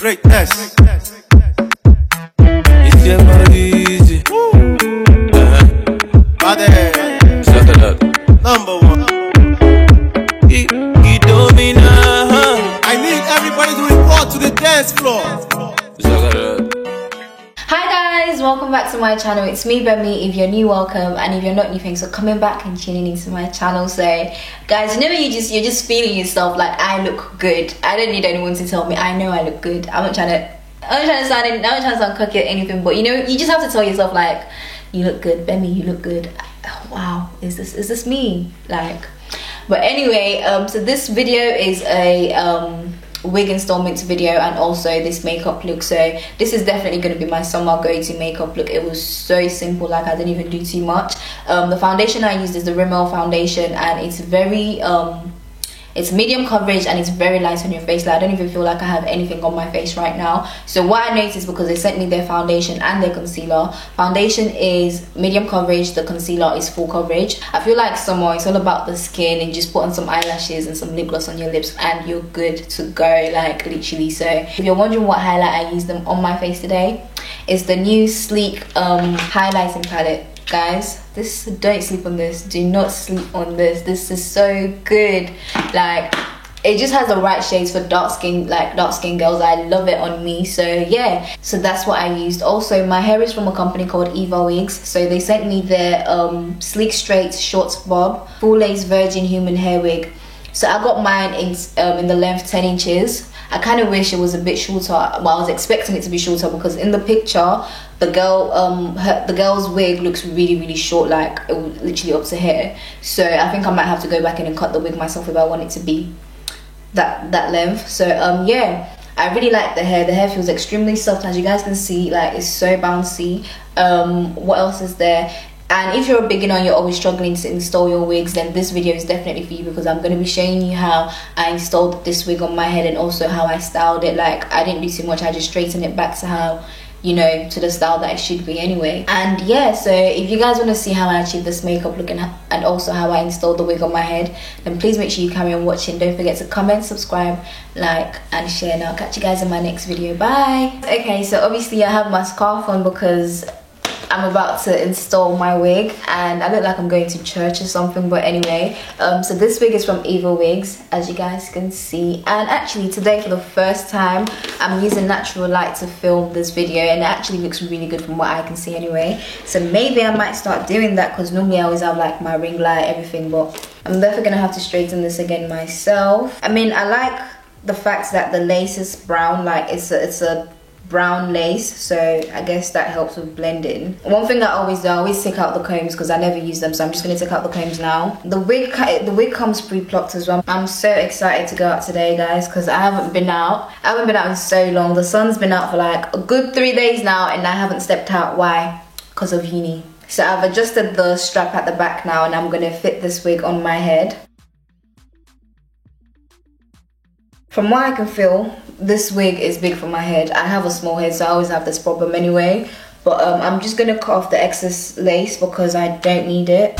Greatness. It's your body easy. Number one. You don't mean I need everybody to report to the dance floor. Hi guys, welcome back to my channel. It's me, Bemi. If you're new, welcome, and if you're not new, thanks for coming back and tuning into my channel. So guys, you know when you're just feeling yourself like, I look good. I don't need anyone to tell me. I know I look good. I'm not trying to sound cocky or anything, but you know, you just have to tell yourself like, you look good, Bemi, you look good. Wow, is this me? Like, but anyway, so this video is a wig installments video and also this makeup look. So this is definitely going to be my summer go-to makeup look. It was so simple, like I didn't even do too much. The foundation I used is the Rimmel foundation, and it's very it's medium coverage and it's very light on your face. Like I don't even feel like I have anything on my face right now. So what I noticed, because they sent me their foundation and their concealer, foundation is medium coverage, the concealer is full coverage. I feel like summer, it's all about the skin, and just put on some eyelashes and some lip gloss on your lips and you're good to go, like literally. So if you're wondering what highlight I used them on my face today, it's the new Sleek highlighting palette. Guys, don't sleep on this. Do not sleep on this. This is so good. Like, it just has the right shades for dark skin girls. I love it on me. So yeah, so that's what I used. Also, my hair is from a company called Eva Wigs, so they sent me their sleek straight short bob full lace virgin human hair wig. So I got mine in the length 10 inches. I kind of wish it was a bit shorter. Well, I was expecting it to be shorter because in the picture, the girl's wig looks really short, like it was literally up to here. So I think I might have to go back in and cut the wig myself if I want it to be that length. So yeah, I really like the hair. The hair feels extremely soft, as you guys can see. Like, it's so bouncy. What else is there? And if you're a beginner and you're always struggling to install your wigs, then this video is definitely for you, because I'm going to be showing you how I installed this wig on my head and also how I styled it. Like, I didn't do too much. I just straightened it back to how, you know, to the style that it should be anyway. And yeah, so if you guys want to see how I achieved this makeup look and also how I installed the wig on my head, then please make sure you carry on watching. Don't forget to comment, subscribe, like and share, and I'll catch you guys in my next video. Bye. Okay, so obviously I have my scarf on because I'm about to install my wig and I look like I'm going to church or something, but anyway, so this wig is from Eva Wigs, as you guys can see. And actually today, for the first time, I'm using natural light to film this video, and it actually looks really good from what I can see anyway. So maybe I might start doing that, because normally I always have like my ring light, everything, but I'm definitely gonna have to straighten this again myself. I mean, I like the fact that the lace is brown, like it's a brown lace, so I guess that helps with blending. One thing I always do, I always take out the combs because I never use them, so I'm just going to take out the combs now. The wig comes pre-plucked as well. I'm so excited to go out today, guys, because I haven't been out in so long. The sun's been out for like a good 3 days now and I haven't stepped out. Why? Because of uni. So I've adjusted the strap at the back now and I'm going to fit this wig on my head. From what I can feel, this wig is big for my head. I have a small head, so I always have this problem anyway. But I'm just gonna cut off the excess lace because I don't need it.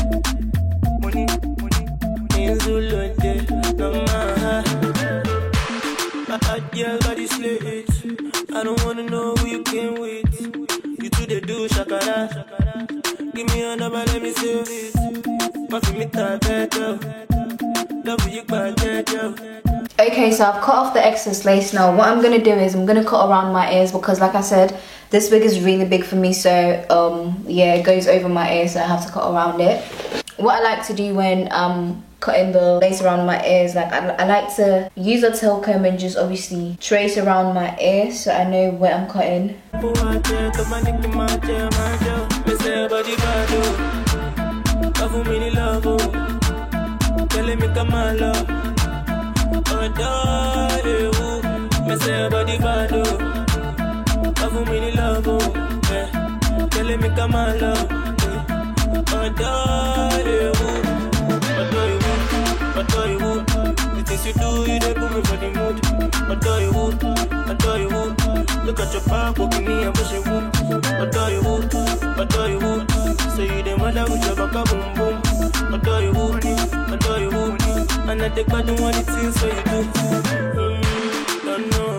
I don't wanna know who you came with. You two they do shakara. Give me a number, let me save it. Pass me that, love you back. Okay, so I've cut off the excess lace now. What I'm going to do is I'm going to cut around my ears, because like I said, this wig is really big for me. So yeah, it goes over my ears, so I have to cut around it. What I like to do when I'm cutting the lace around my ears, like I like to use a tail comb and just obviously trace around my ears so I know where I'm cutting. You do, you dey put me for the mood. Adore you. Look at your back, walking me and push it boom. Adore you. Say you the mother with your back boom boom. Adore you. And I take part in what it is, so you do. Don't know,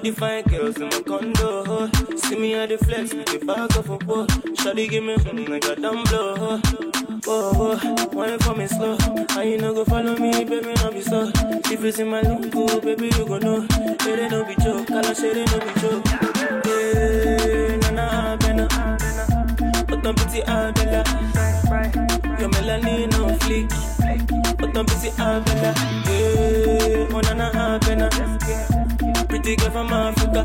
the fine girls in my condo. See me at the flex with the bag of a boat. Shawty give me like a dumb blow. Oh, wine for me slow. And you no go follow me, baby, no be so. If it's in my lingo, baby, you go know. It ain't no be joke, can I say it ain't no be joke? Hey, nana, bena. But don't pity Abella. Your melanin on fleek. But don't pity Abella. Hey, oh nana, bena. Pretty girl from Africa.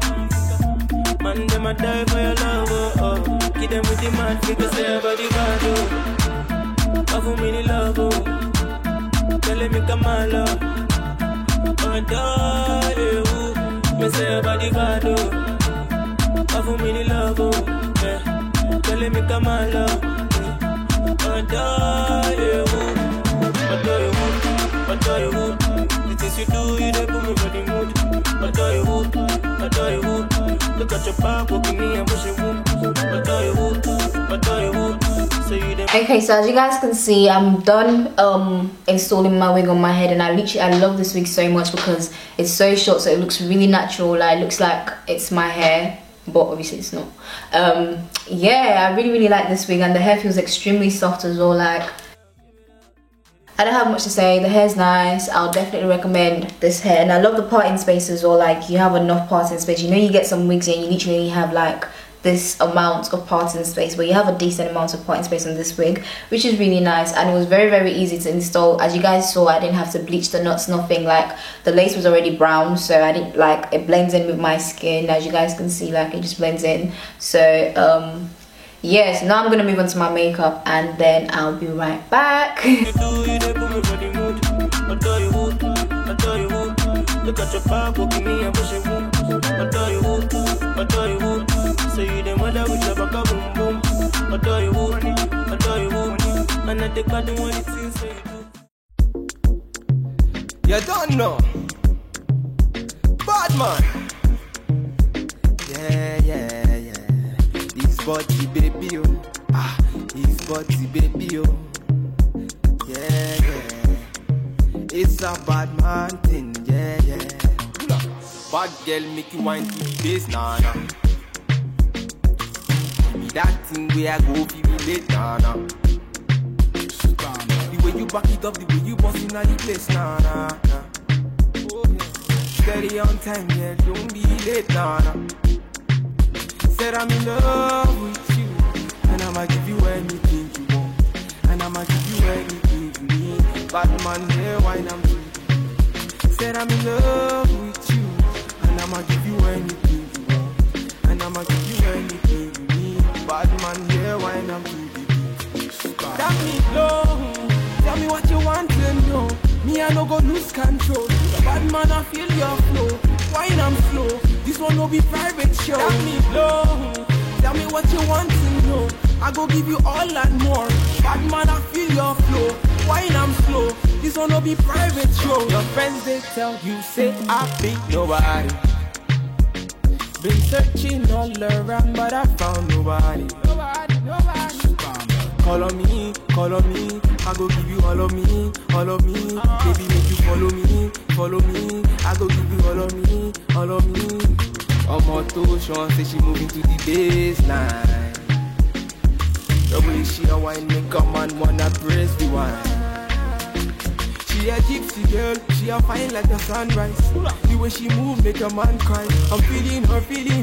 Man, them a die for your love, oh. Give them with the mad figure, say everybody bad, oh. Love me, love, oh. Tell me come on, love. Oh, die, me say everybody bad, oh. Love me, love, oh. Yeah. Tell me come on, love. Oh, die, what do you want? The things you do, you don't put me for the mood. What do you want? Look at your back, walking me and pushing wound. What do you want? Okay, so as you guys can see, I'm done installing my wig on my head, and I love this wig so much because it's so short, so it looks really natural. Like, it looks like it's my hair, but obviously it's not. Yeah, I really like this wig, and the hair feels extremely soft as well. Like, I don't have much to say. The hair's nice. I'll definitely recommend this hair, and I love the parting space as well. Like, you have enough parting space. You know, you get some wigs and you literally have like this amount of parting space, but you have a decent amount of parting space on this wig, which is really nice. And it was very easy to install. As you guys saw, I didn't have to bleach the knots, nothing. Like, the lace was already brown, so I didn't, like, it blends in with my skin. As you guys can see, like, it just blends in. So yeah, so now I'm gonna move on to my makeup, and then I'll be right back. Look at your back, walking me and pushing wound. What do you want? Say you the mother with your back boom boom. What do you want? And I take back the one it seems so you do. You don't know. Bad man. Yeah. His body baby, oh. His body baby, oh. Yeah. It's a bad man thing, yeah. Bad girl make you wine to the base, nah. Give me that thing where I go, feel me late, nah. The way you back it up, the way you bust in the place, nah. Steady on time, yeah, don't be late, nah. Said I'm in love with you, and I'ma give you anything you want, and I'ma give you anything you need. Bad man, here, wine I'm free. Said I'm in love with you, and I'ma give you anything you want, and I'ma give you anything you need. Bad man, here, wine I'm free. Tell me low, tell me what you want to know. Me, I no go lose control. Bad man, I feel your flow. Wine I'm slow. This one no be private show. Tell me low, tell me what you want to know. I go give you all and more. Bad man, I feel your flow. Wine I'm slow. This one no be private show. Your friends they tell you say I be nobody. Been searching all around, but I found nobody. Call on me, I go give you all of me. Baby, make you follow me. I go give you all of me. Moto Sean say she moving to the baseline. The way she a wine make a man wanna praise the wine. She a gypsy girl, she a fine like the sunrise. The way she move make a man cry. I'm feeling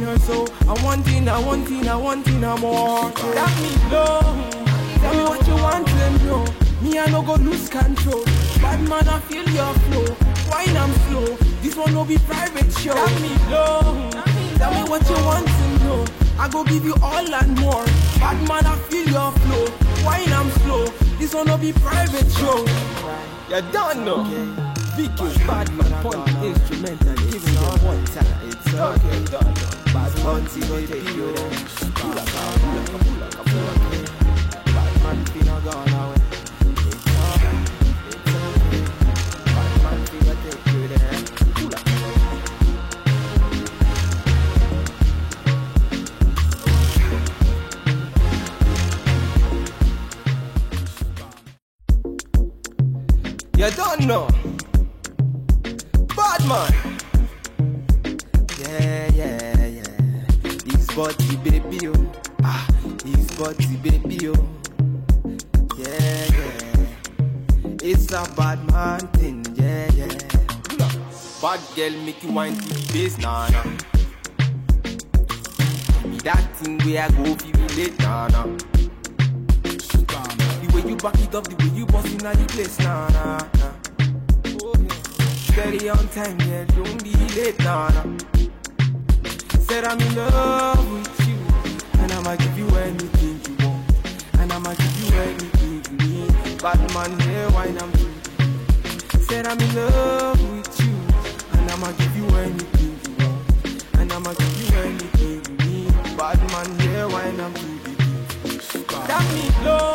her so I want it more. Tell me low, tell me what you want to know. Me I no go lose control. Bad man I feel your flow. Wine I'm slow. This one no be private show. Tell me low, tell me what you want to know. I go give you all and more. Bad man I feel your flow. Wine I'm slow. This one no be private show. You don't know. Vicky bad man point the instrumental. Giving them one time. It's okay. Bad man see go take you there. Pull up. Bad man feel not gone away. It's okay. Bad man feel go take you there. Pull up. You don't know. Bad man. Yeah. yeah. His body, baby, oh. Ah, his body, baby, oh. Yeah. It's a bad man thing, yeah. Bad girl make you wine to the bass, nah. Give me that thing where I go feel relate, nah. The way you back it up, the way you bust in the place, nah. Steady on time, yeah, don't be late, nah. Said I'm in love with you, and I'ma give you anything you want, and I'ma give you anything you need. Bad man here, wine I'm through. Said I'm in love with you, and I'ma give you anything you want, and I'ma give you anything you need. Bad man here, wine I'm through. Tell me low,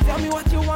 tell me what you want.